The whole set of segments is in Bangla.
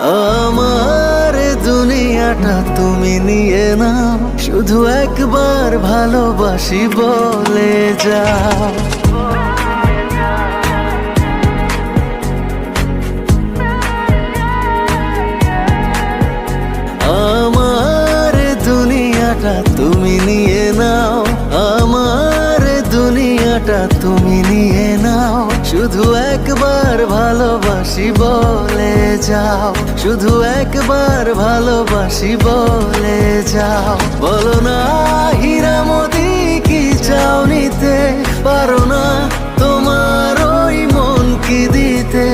আমার দুনিয়াটা তুমি নিয়ে নাও, শুধু একবার ভালোবাসি বলে যাও। আমার দুনিয়াটা তুমি নিয়ে নাও, আমার দুনিয়াটা তুমি নিয়ে নাও, শুধু একবার ভালোবাসি বলে যাও, শুধু একবার ভালোবাসি বলে যাও। বলো না হীরামতি কি চাও নিতে, পারো না তোমার ওই মন কি দিতে।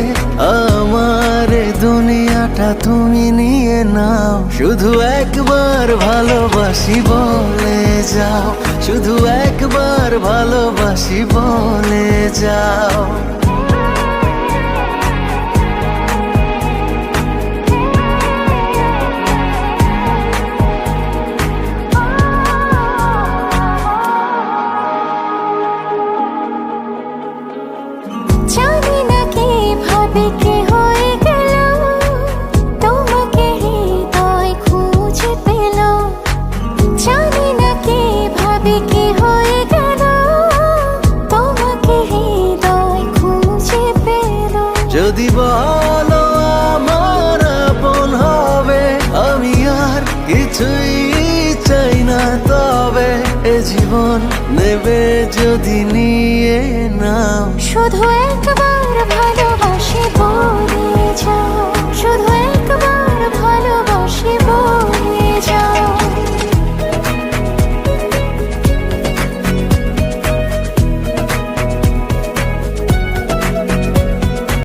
আমার দুনিয়াটা তুমি নিয়ে নাও, শুধু একবার ভালোবাসি বলে যাও, শুধু একবার ভালোবাসি বলে যাও। জানি না কিভাবে কি হয়ে গেল, তোমাকে হৃদয় খুঁজে পেল। জানি না কিভাবে কি হয়ে গেল, তোমাকে হৃদয় খুঁজে পেল। যদি বলো আমার আপন হবে, আমি আর কিছুই চাই না, তবে এ জীবন নেবে যদি নিয়ে নাও, শুধু একবার